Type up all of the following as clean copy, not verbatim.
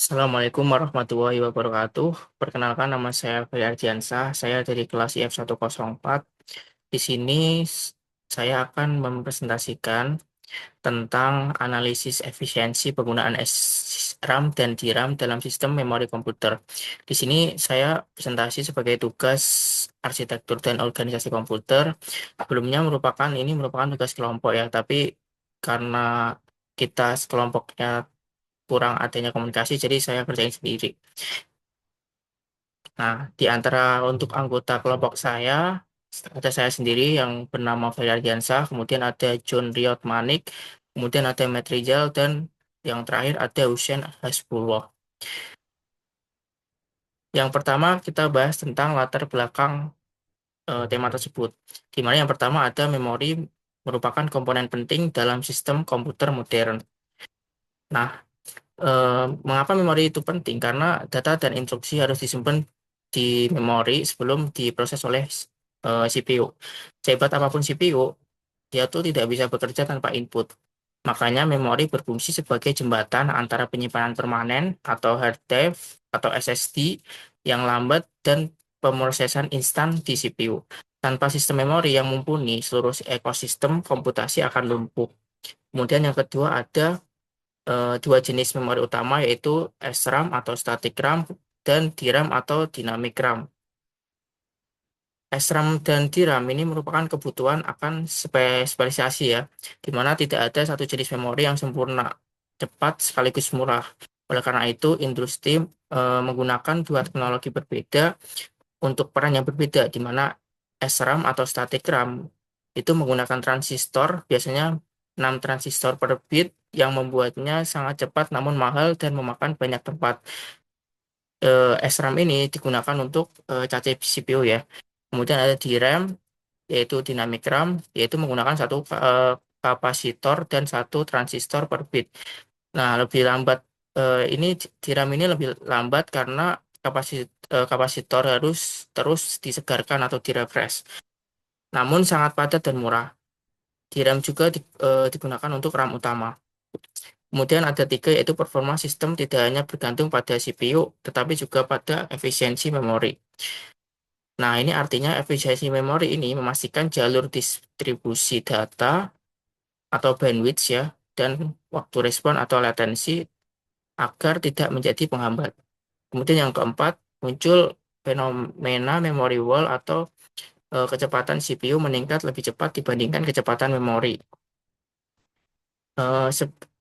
Assalamualaikum warahmatullahi wabarakatuh. Perkenalkan nama saya Ferry Ardiansah. Saya dari kelas IF104. Di sini saya akan mempresentasikan tentang analisis efisiensi penggunaan SRAM dan DRAM dalam sistem memori komputer. Di sini saya presentasi sebagai tugas arsitektur dan organisasi komputer. Sebelumnya ini merupakan tugas kelompok ya, tapi karena kita sekelompoknya kurang adanya komunikasi, jadi saya kerjain sendiri. Nah, di antara untuk anggota kelompok saya, ada saya sendiri yang bernama Ferry Ardiansah, kemudian ada John Riot Manik, kemudian ada Matt Rizal, dan yang terakhir ada Hussein Hasbullah. Yang pertama kita bahas tentang latar belakang tema tersebut. Di mana yang pertama ada memori merupakan komponen penting dalam sistem komputer modern. Nah, mengapa memori itu penting? Karena data dan instruksi harus disimpan di memori sebelum diproses oleh CPU. Sehebat apapun CPU, dia tuh tidak bisa bekerja tanpa input. Makanya memori berfungsi sebagai jembatan antara penyimpanan permanen atau hard drive atau SSD yang lambat dan pemrosesan instan di CPU. Tanpa sistem memori yang mumpuni, seluruh ekosistem komputasi akan lumpuh. Kemudian yang kedua ada dua jenis memori utama yaitu SRAM atau static RAM dan DRAM atau dynamic RAM. SRAM dan DRAM ini merupakan kebutuhan akan spesialisasi ya, di mana tidak ada satu jenis memori yang sempurna, cepat sekaligus murah. Oleh karena itu, industri menggunakan dua teknologi berbeda untuk peran yang berbeda, di mana SRAM atau static RAM itu menggunakan transistor, biasanya 6 transistor per bit yang membuatnya sangat cepat namun mahal dan memakan banyak tempat. SRAM ini digunakan untuk cache CPU ya. Kemudian ada DRAM, yaitu dynamic RAM, yaitu menggunakan satu kapasitor dan satu transistor per bit. Nah, lebih lambat ini DRAM ini lebih lambat karena kapasitor harus terus disegarkan atau direfresh. Namun sangat padat dan murah. DRAM juga digunakan untuk RAM utama. Kemudian ada tiga yaitu performa sistem tidak hanya bergantung pada CPU, tetapi juga pada efisiensi memori. Nah, ini artinya efisiensi memori ini memastikan jalur distribusi data atau bandwidth ya, dan waktu respon atau latensi agar tidak menjadi penghambat. Kemudian yang keempat, muncul fenomena memory wall atau kecepatan CPU meningkat lebih cepat dibandingkan kecepatan memori.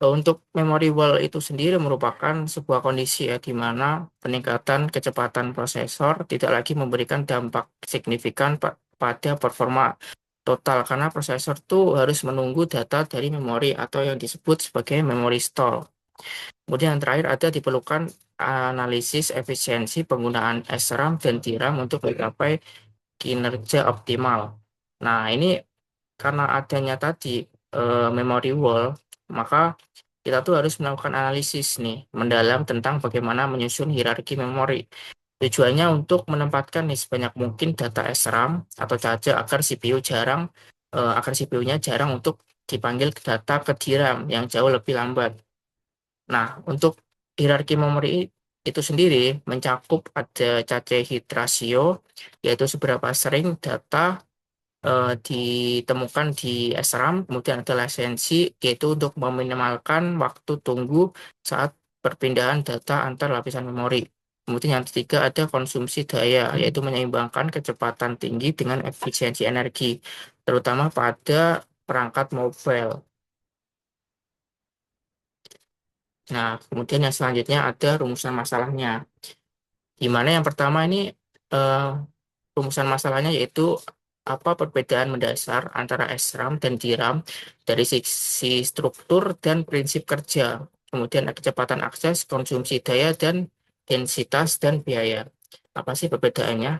Untuk memory wall itu sendiri merupakan sebuah kondisi ya di mana peningkatan kecepatan prosesor tidak lagi memberikan dampak signifikan pada performa total karena prosesor tuh harus menunggu data dari memori atau yang disebut sebagai memory stall. Kemudian yang terakhir ada diperlukan analisis efisiensi penggunaan SRAM dan DRAM untuk mencapai kinerja optimal. Nah, ini karena adanya tadi memory wall, maka kita tuh harus melakukan analisis nih mendalam tentang bagaimana menyusun hierarki memori. Tujuannya untuk menempatkan nih sebanyak mungkin data SRAM atau cache agar CPU-nya jarang untuk dipanggil data ke DRAM yang jauh lebih lambat. Nah, untuk hierarki memori itu sendiri mencakup ada cache hit ratio, yaitu seberapa sering data ditemukan di SRAM, kemudian ada latensi, yaitu untuk meminimalkan waktu tunggu saat perpindahan data antar lapisan memori. Kemudian yang ketiga ada konsumsi daya, yaitu menyeimbangkan kecepatan tinggi dengan efisiensi energi, terutama pada perangkat mobile. Nah, kemudian yang selanjutnya ada rumusan masalahnya. Di mana yang pertama ini eh, rumusan masalahnya yaitu apa perbedaan mendasar antara SRAM dan DRAM dari sisi struktur dan prinsip kerja. Kemudian ada kecepatan akses, konsumsi daya, dan densitas dan biaya. Apa sih perbedaannya?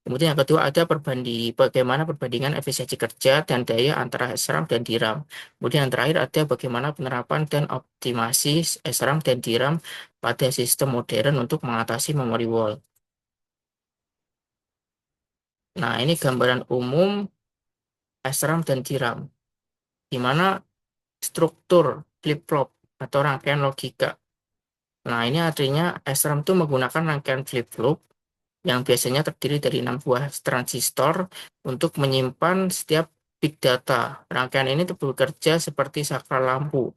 Kemudian yang kedua ada bagaimana perbandingan efisiensi kerja dan daya antara SRAM dan DRAM. Kemudian yang terakhir ada bagaimana penerapan dan optimasi SRAM dan DRAM pada sistem modern untuk mengatasi memory wall. Nah, ini gambaran umum SRAM dan DRAM, di mana struktur flip-flop atau rangkaian logika. Nah, ini artinya SRAM itu menggunakan rangkaian flip-flop yang biasanya terdiri dari 6 buah transistor untuk menyimpan setiap bit data. Rangkaian ini tuh bekerja seperti saklar lampu,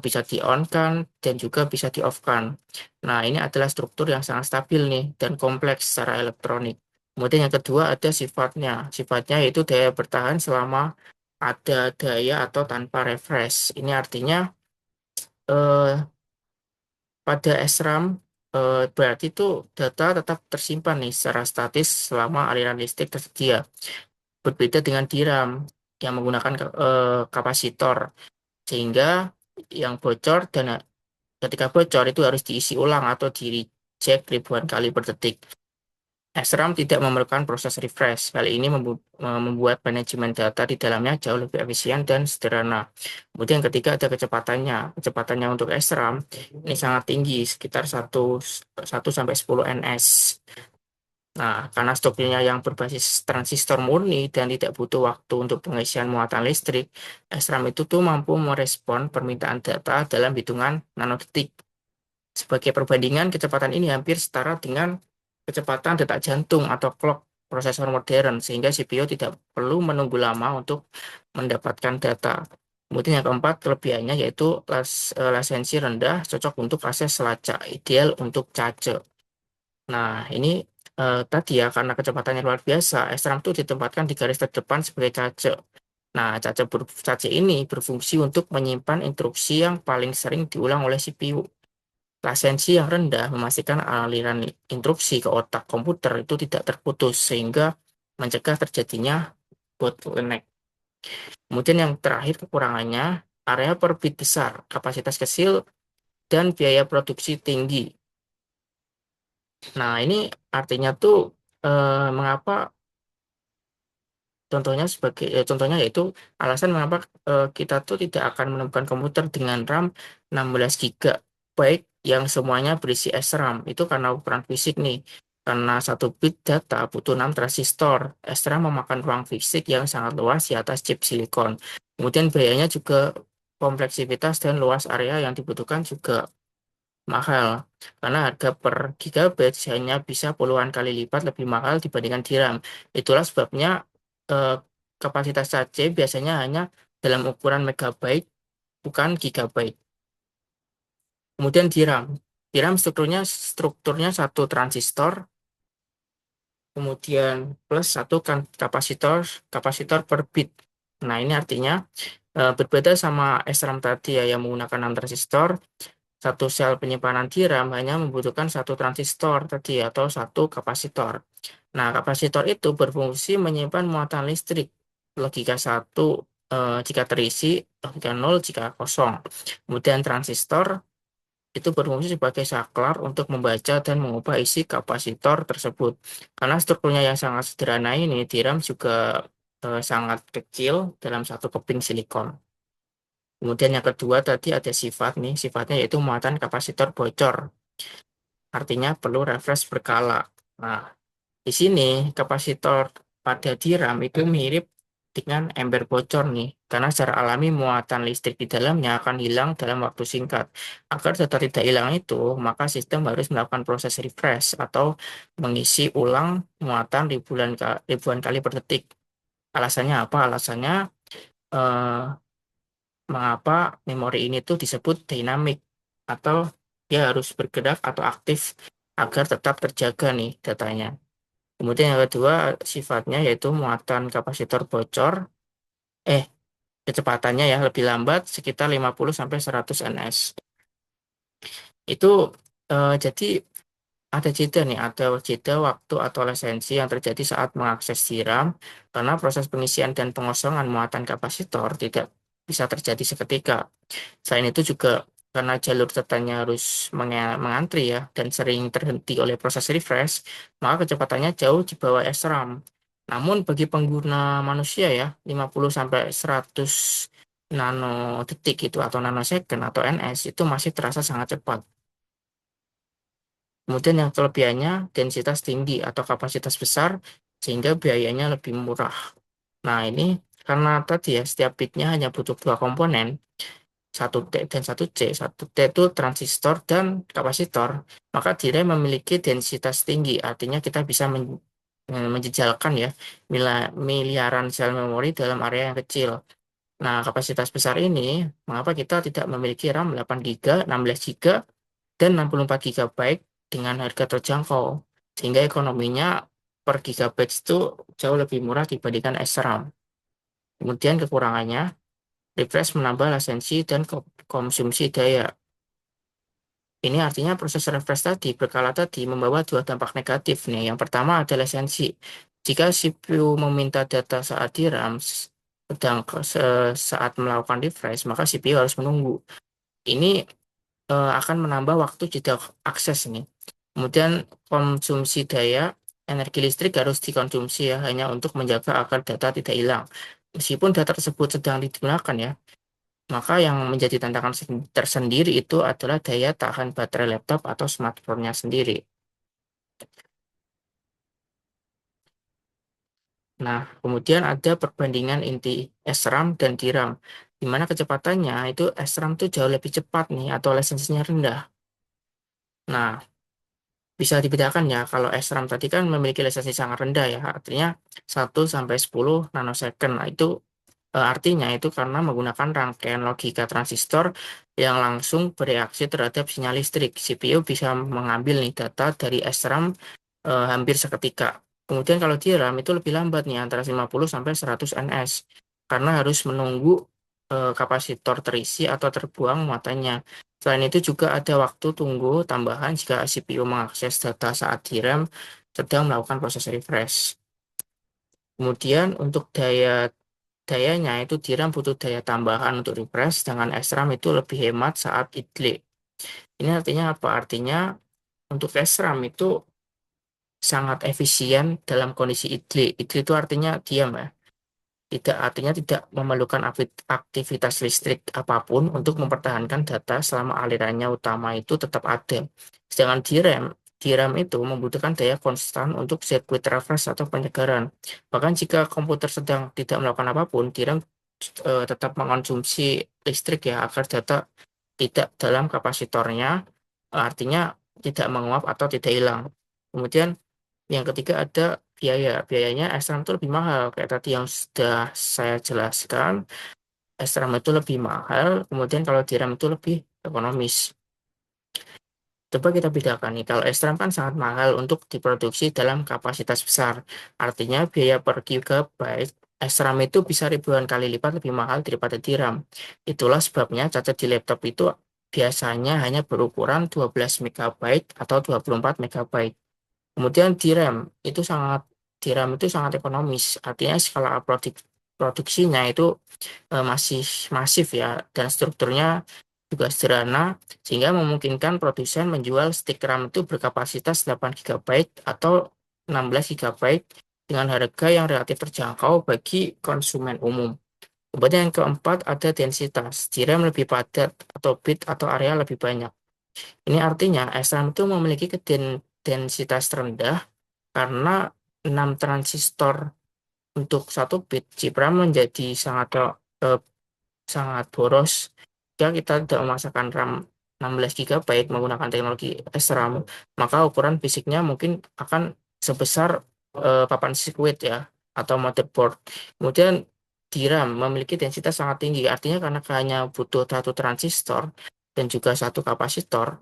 bisa di-on-kan dan juga bisa di-off-kan. Nah, ini adalah struktur yang sangat stabil nih dan kompleks secara elektronik. Kemudian yang kedua ada sifatnya. Sifatnya yaitu daya bertahan selama ada daya atau tanpa refresh. Ini artinya eh, pada SRAM berarti itu data tetap tersimpan nih secara statis selama aliran listrik tersedia. Berbeda dengan DRAM yang menggunakan kapasitor, sehingga yang bocor dan ketika bocor itu harus diisi ulang atau di reject ribuan kali per detik. SRAM tidak memerlukan proses refresh. Hal ini membuat manajemen data di dalamnya jauh lebih efisien dan sederhana. Kemudian ketiga ada kecepatannya. Kecepatannya untuk SRAM ini sangat tinggi, sekitar 1 sampai 10 ns. Nah, karena strukturnya yang berbasis transistor murni dan tidak butuh waktu untuk pengisian muatan listrik, SRAM itu tuh mampu merespon permintaan data dalam hitungan nanodetik. Sebagai perbandingan, kecepatan ini hampir setara dengan kecepatan detak jantung atau clock prosesor modern, sehingga CPU tidak perlu menunggu lama untuk mendapatkan data. Kemudian yang keempat, kelebihannya yaitu latensi rendah, cocok untuk akses selacak, ideal untuk cache. Nah, ini tadi ya, karena kecepatannya luar biasa, SRAM itu ditempatkan di garis terdepan sebagai cache. Nah, cache ini berfungsi untuk menyimpan instruksi yang paling sering diulang oleh CPU. Latensi yang rendah memastikan aliran instruksi ke otak komputer itu tidak terputus sehingga mencegah terjadinya bottleneck. Kemudian yang terakhir kekurangannya, area per bit besar, kapasitas kecil, dan biaya produksi tinggi. Nah, ini artinya tuh mengapa contohnya yaitu alasan mengapa kita tuh tidak akan menemukan komputer dengan RAM 16 GB yang semuanya berisi SRAM. Itu karena ukuran fisik nih. Karena satu bit data butuh 6 transistor. SRAM memakan ruang fisik yang sangat luas di atas chip silikon. Kemudian biayanya juga kompleksitas dan luas area yang dibutuhkan juga mahal. Karena harga per gigabyte hanya bisa puluhan kali lipat lebih mahal dibandingkan DRAM. Itulah sebabnya eh, kapasitas saja biasanya hanya dalam ukuran megabyte, bukan gigabyte. Kemudian DRAM. DRAM strukturnya satu transistor, kemudian plus satu kan kapasitor kapasitor per bit. Nah, ini artinya berbeda sama SRAM tadi ya yang menggunakan 6 transistor. Satu sel penyimpanan DRAM hanya membutuhkan satu transistor tadi atau satu kapasitor. Nah, kapasitor itu berfungsi menyimpan muatan listrik. Logika satu jika terisi, logika nol jika kosong. Kemudian transistor itu berfungsi sebagai saklar untuk membaca dan mengubah isi kapasitor tersebut. Karena strukturnya yang sangat sederhana ini, DRAM juga sangat kecil dalam satu keping silikon. Kemudian yang kedua tadi ada sifat nih, sifatnya yaitu muatan kapasitor bocor. Artinya perlu refresh berkala. Nah, di sini kapasitor pada DRAM itu mirip dengan ember bocor nih, karena secara alami muatan listrik di dalamnya akan hilang dalam waktu singkat. Agar data tidak hilang itu, maka sistem harus melakukan proses refresh atau mengisi ulang muatan ribuan kali per detik. Alasannya apa? Alasannya eh, mengapa memori ini tuh disebut dynamic atau dia harus bergerak atau aktif agar tetap terjaga nih datanya. Kemudian yang kedua sifatnya yaitu muatan kapasitor bocor, eh kecepatannya ya lebih lambat sekitar 50 sampai 100 ns. Itu jadi ada jeda nih, ada jeda waktu atau latensi yang terjadi saat mengakses DRAM karena proses pengisian dan pengosongan muatan kapasitor tidak bisa terjadi seketika. Selain itu juga karena jalur datanya harus mengantri ya dan sering terhenti oleh proses refresh, maka kecepatannya jauh di bawah SRAM. Namun bagi pengguna manusia ya, 50 sampai 100 nanodetik itu atau nanosecond atau ns itu masih terasa sangat cepat. Kemudian yang kelebihannya densitas tinggi atau kapasitas besar sehingga biayanya lebih murah. Nah, ini karena tadi ya setiap bitnya hanya butuh dua komponen. satu T dan satu C. Satu T itu transistor dan kapasitor. Maka DRAM memiliki densitas tinggi, artinya kita bisa menjejalkan ya miliaran sel memori dalam area yang kecil. Nah, kapasitas besar ini, mengapa kita tidak memiliki RAM 8 GB, 16 GB, dan 64 GB dengan harga terjangkau, sehingga ekonominya per gigabyte itu jauh lebih murah dibandingkan SRAM. Kemudian kekurangannya, refresh menambah latensi dan konsumsi daya. Ini artinya proses refresh tadi, berkala tadi, membawa dua dampak negatif nih. Yang pertama adalah sensi. Jika CPU meminta data saat di RAM, sedang saat melakukan refresh, maka CPU harus menunggu. Ini akan menambah waktu jeda akses nih. Kemudian konsumsi daya, energi listrik harus dikonsumsi ya, hanya untuk menjaga agar data tidak hilang. Meskipun data tersebut sedang digunakan ya, maka yang menjadi tantangan tersendiri itu adalah daya tahan baterai laptop atau smartphone-nya sendiri. Nah, kemudian ada perbandingan inti SRAM dan DRAM, di mana kecepatannya itu SRAM itu jauh lebih cepat nih, atau latensinya rendah. Nah, bisa dibedakan ya, kalau SRAM tadi kan memiliki latensi sangat rendah ya, artinya 1 sampai 10 nanosecond. Nah, itu artinya itu karena menggunakan rangkaian logika transistor yang langsung bereaksi terhadap sinyal listrik. CPU bisa mengambil nih data dari SRAM hampir seketika. Kemudian kalau di RAM itu lebih lambat nih, antara 50 sampai 100 ns, karena harus menunggu kapasitor terisi atau terbuang muatannya. Selain itu juga ada waktu tunggu tambahan jika CPU mengakses data saat di RAM sedang melakukan proses refresh. Kemudian untuk dayanya itu di RAM butuh daya tambahan untuk refresh, sedangkan SRAM itu lebih hemat saat idle. Ini artinya apa? Artinya untuk SRAM itu sangat efisien dalam kondisi idle. Idle itu artinya diam ya. Tidak artinya tidak memerlukan aktivitas listrik apapun untuk mempertahankan data selama alirannya utama itu tetap ada. Sedangkan di RAM itu membutuhkan daya konstan untuk sirkuit refresh atau penyegaran. Bahkan jika komputer sedang tidak melakukan apapun, di RAM tetap mengonsumsi listrik ya, agar data tidak dalam kapasitornya, artinya tidak menguap atau tidak hilang. Kemudian yang ketiga ada biaya. Biayanya SRAM itu lebih mahal. Kayak tadi yang sudah saya jelaskan, SRAM itu lebih mahal. Kemudian kalau DRAM itu lebih ekonomis. Coba kita bedakan nih. Kalau SRAM kan sangat mahal untuk diproduksi dalam kapasitas besar. Artinya biaya per gigabyte SRAM itu bisa ribuan kali lipat lebih mahal daripada DRAM. Itulah sebabnya cacat di laptop itu biasanya hanya berukuran 12 megabyte atau 24 megabyte. Kemudian di RAM itu sangat ekonomis, artinya skala produksinya itu masih masif ya, dan strukturnya juga sederhana, sehingga memungkinkan produsen menjual stick RAM itu berkapasitas 8 GB atau 16 GB dengan harga yang relatif terjangkau bagi konsumen umum. Kemudian yang keempat ada densitas. Di RAM lebih padat atau bit atau area lebih banyak. Ini artinya SRAM itu memiliki densitas rendah karena 6 transistor untuk satu bit. Chip RAM menjadi eh, sangat boros jika kita tidak memasukkan RAM 16 GB menggunakan teknologi SRAM, maka ukuran fisiknya mungkin akan sebesar papan sirkuit ya, atau motherboard. Kemudian DRAM memiliki densitas sangat tinggi, artinya karena hanya butuh satu transistor dan juga satu kapasitor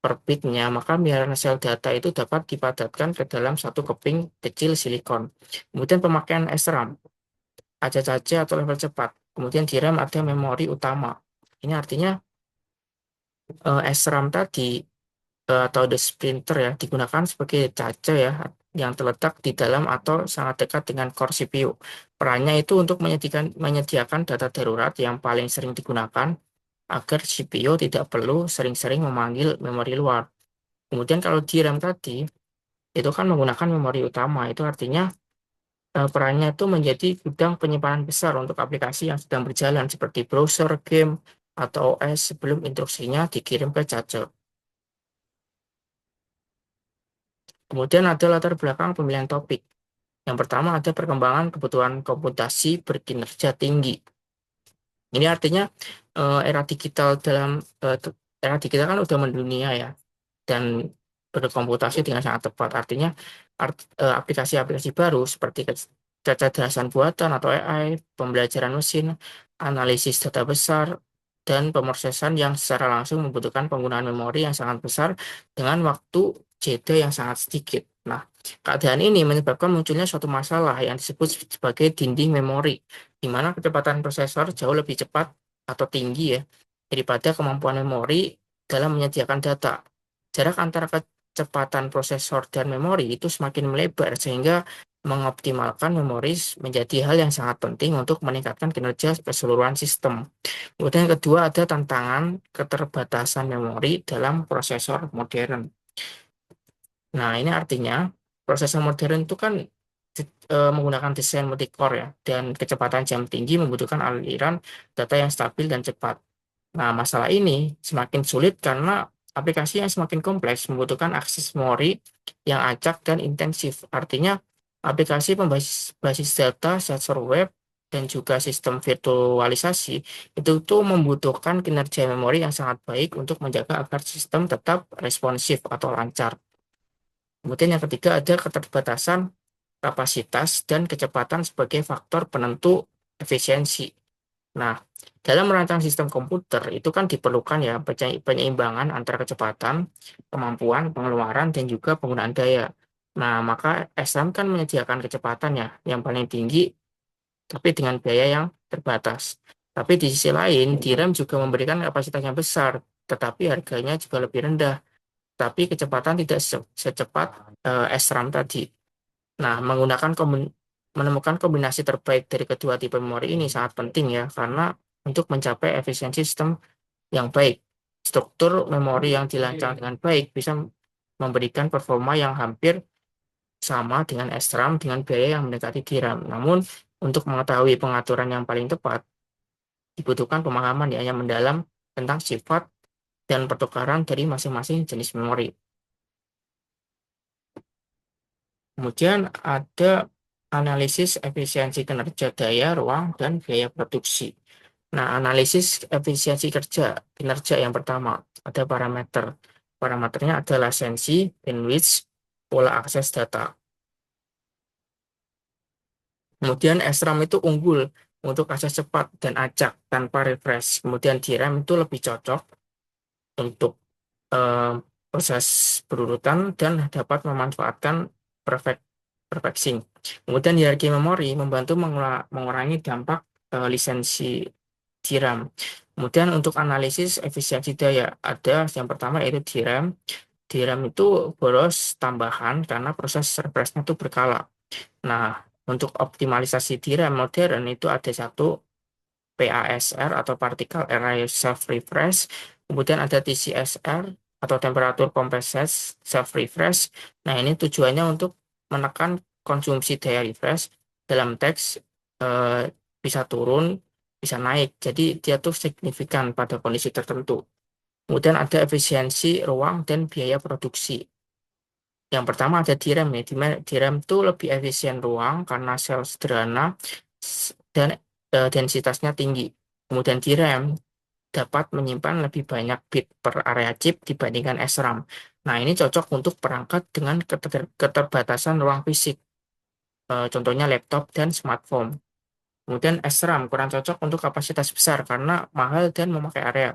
per bitnya, maka miliaran sel data itu dapat dipadatkan ke dalam satu keping kecil silikon. Kemudian pemakaian SRAM, ada cache atau level cepat. Kemudian di RAM ada memori utama. Ini artinya SRAM tadi atau the splinter ya, digunakan sebagai cache ya, yang terletak di dalam atau sangat dekat dengan core CPU. Perannya itu untuk menyediakan data darurat yang paling sering digunakan agar CPU tidak perlu sering-sering memanggil memori luar. Kemudian kalau di RAM tadi, itu kan menggunakan memori utama. Itu artinya perannya itu menjadi gudang penyimpanan besar untuk aplikasi yang sedang berjalan seperti browser, game, atau OS sebelum instruksinya dikirim ke cache. Kemudian ada latar belakang pemilihan topik. Yang pertama ada perkembangan kebutuhan komputasi berkinerja tinggi. Ini artinya era digital era digital kan udah mendunia ya, dan berkomputasi dengan sangat tepat. Artinya aplikasi-aplikasi baru seperti kecerdasan buatan atau AI, pembelajaran mesin, analisis data besar, dan pemrosesan yang secara langsung membutuhkan penggunaan memori yang sangat besar dengan waktu jeda yang sangat sedikit. Nah, keadaan ini menyebabkan munculnya suatu masalah yang disebut sebagai dinding memori, di mana kecepatan prosesor jauh lebih cepat atau tinggi ya daripada kemampuan memori dalam menyediakan data. Jarak antara kecepatan prosesor dan memori itu semakin melebar sehingga mengoptimalkan memori menjadi hal yang sangat penting untuk meningkatkan kinerja keseluruhan sistem. Kemudian yang kedua ada tantangan keterbatasan memori dalam prosesor modern. Nah, ini artinya prosesor modern itu kan menggunakan desain multi-core ya, dan kecepatan jam tinggi membutuhkan aliran data yang stabil dan cepat. Nah, masalah ini semakin sulit karena aplikasi yang semakin kompleks membutuhkan akses memori yang acak dan intensif. Artinya, aplikasi pembasis basis data, sensor web, dan juga sistem virtualisasi itu tuh membutuhkan kinerja memori yang sangat baik untuk menjaga agar sistem tetap responsif atau lancar. Kemudian yang ketiga ada keterbatasan kapasitas dan kecepatan sebagai faktor penentu efisiensi. Nah, dalam merancang sistem komputer itu kan diperlukan ya penyeimbangan antara kecepatan, kemampuan, pengeluaran, dan juga penggunaan daya. Nah, maka SRAM kan menyediakan kecepatan ya yang paling tinggi, tapi dengan biaya yang terbatas. Tapi di sisi lain, DRAM juga memberikan kapasitas yang besar, tetapi harganya juga lebih rendah. Tapi kecepatan tidak secepat SRAM tadi. Nah, menemukan kombinasi terbaik dari kedua tipe memori ini sangat penting ya, karena untuk mencapai efisiensi sistem yang baik, struktur memori yang dirancang dengan baik bisa memberikan performa yang hampir sama dengan SRAM dengan biaya yang mendekati DRAM. Namun, untuk mengetahui pengaturan yang paling tepat, dibutuhkan pemahaman yang mendalam tentang sifat dan pertukaran dari masing-masing jenis memori. Kemudian ada analisis efisiensi kinerja daya, ruang, dan biaya produksi. Nah, analisis efisiensi kinerja yang pertama, ada parameter. Parameternya adalah sensi, bandwidth, pola akses data. Kemudian SRAM itu unggul untuk akses cepat dan acak tanpa refresh. Kemudian DRAM itu lebih cocok untuk eh, proses berurutan dan dapat memanfaatkan perfect perfecting. Kemudian hierarki memori membantu mengurangi dampak lisensi DRAM. Kemudian untuk analisis efisiensi daya ada yang pertama yaitu DRAM. DRAM itu boros tambahan karena proses refreshnya itu berkala. Nah, untuk optimalisasi DRAM modern itu ada satu PASR atau Particle Array Self Refresh, kemudian ada TCSR atau Temperature Compressed Self Refresh. Nah, ini tujuannya untuk menekan konsumsi daya refresh dalam teks eh, bisa turun, bisa naik. Jadi dia tuh signifikan pada kondisi tertentu. Kemudian ada efisiensi ruang dan biaya produksi. Yang pertama ada DRAM ya. DRAM itu lebih efisien ruang karena sel sederhana dan densitasnya tinggi. Kemudian DRAM dapat menyimpan lebih banyak bit per area chip dibandingkan SRAM. Nah, ini cocok untuk perangkat dengan keterbatasan ruang fisik, contohnya laptop dan smartphone. Kemudian SRAM kurang cocok untuk kapasitas besar karena mahal dan memakai area.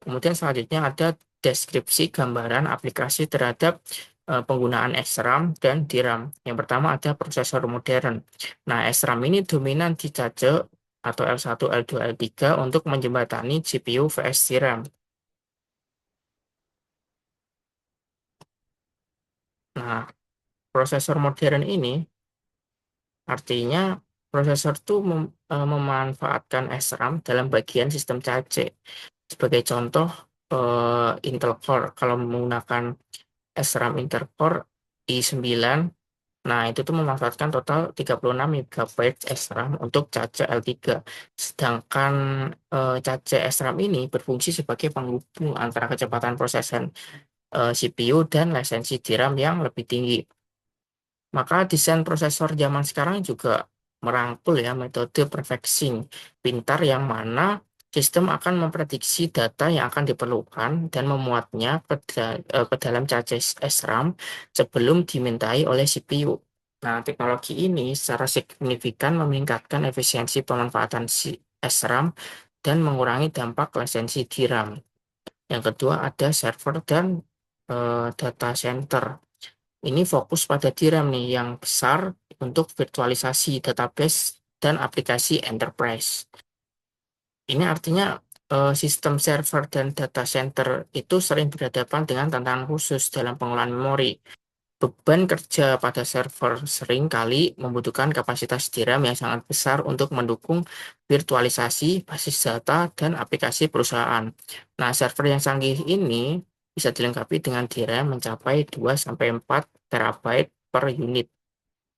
Kemudian selanjutnya ada deskripsi gambaran aplikasi terhadap penggunaan SRAM dan DRAM. Yang pertama ada prosesor modern. Nah, SRAM ini dominan di cache atau L1, L2, L3 untuk menjembatani GPU vs DRAM. Nah, prosesor modern ini artinya prosesor itu memanfaatkan SRAM dalam bagian sistem cache. Sebagai contoh, Intel Core kalau menggunakan SRAM Intel Core i9. Nah, itu tuh memanfaatkan total 36 MB SRAM untuk cache L3. Sedangkan cache SRAM ini berfungsi sebagai penghubung antara kecepatan prosesan CPU dan lisensi DRAM yang lebih tinggi. Maka desain prosesor zaman sekarang juga merangkul ya metode perfecting pintar yang mana sistem akan memprediksi data yang akan diperlukan dan memuatnya ke dalam cache SRAM sebelum dimintai oleh CPU. Nah, teknologi ini secara signifikan meningkatkan efisiensi pemanfaatan SRAM dan mengurangi dampak latensi DRAM. Yang kedua ada server dan data center. Ini fokus pada DRAM nih yang besar untuk virtualisasi database dan aplikasi enterprise. Ini artinya sistem server dan data center itu sering berhadapan dengan tantangan khusus dalam pengolahan memori. Beban kerja pada server sering kali membutuhkan kapasitas DRAM yang sangat besar untuk mendukung virtualisasi basis data dan aplikasi perusahaan. Nah, server yang canggih ini bisa dilengkapi dengan DRAM mencapai 2 sampai 4 terabyte per unit.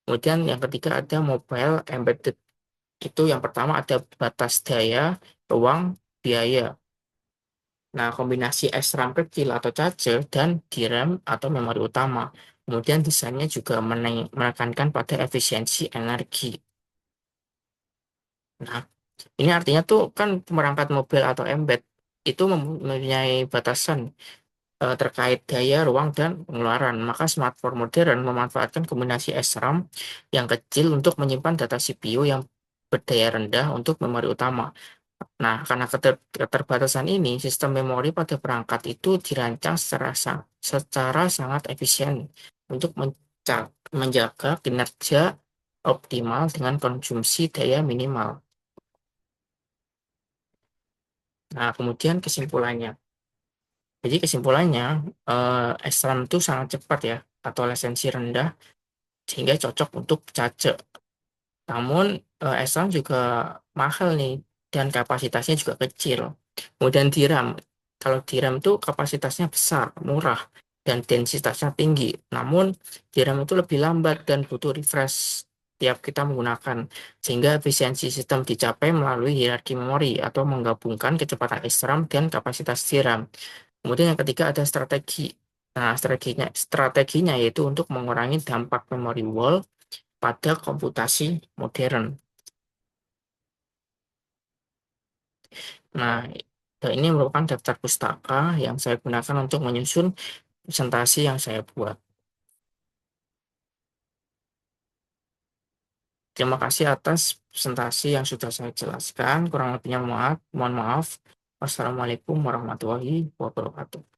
Kemudian yang ketiga ada mobile embedded. Itu yang pertama ada batas daya, ruang, biaya. Nah, kombinasi SRAM kecil atau cache dan DRAM atau memori utama. Kemudian desainnya juga menekankan pada efisiensi energi. Nah, ini artinya tuh kan perangkat mobil atau embed itu mempunyai batasan terkait daya, ruang, dan pengeluaran. Maka smartphone modern memanfaatkan kombinasi SRAM yang kecil untuk menyimpan data CPU yang berdaya rendah untuk memori utama. Nah, karena keterbatasan ini, sistem memori pada perangkat itu dirancang secara sangat efisien untuk menjaga kinerja optimal dengan konsumsi daya minimal. Nah, kemudian kesimpulannya. Jadi kesimpulannya, SRAM itu sangat cepat ya, atau latensi rendah, sehingga cocok untuk cache. Namun SRAM juga mahal nih dan kapasitasnya juga kecil. Kemudian DRAM, kalau DRAM itu kapasitasnya besar, murah, dan densitasnya tinggi. Namun DRAM itu lebih lambat dan butuh refresh tiap kita menggunakan, sehingga efisiensi sistem dicapai melalui hierarki memori atau menggabungkan kecepatan SRAM dan kapasitas DRAM. Kemudian yang ketiga ada strategi. Nah, strateginya yaitu untuk mengurangi dampak memory wall pada komputasi modern. Nah, ini merupakan daftar pustaka yang saya gunakan untuk menyusun presentasi yang saya buat. Terima kasih atas presentasi yang sudah saya jelaskan. Kurang lebihnya mohon maaf. Wassalamualaikum warahmatullahi wabarakatuh.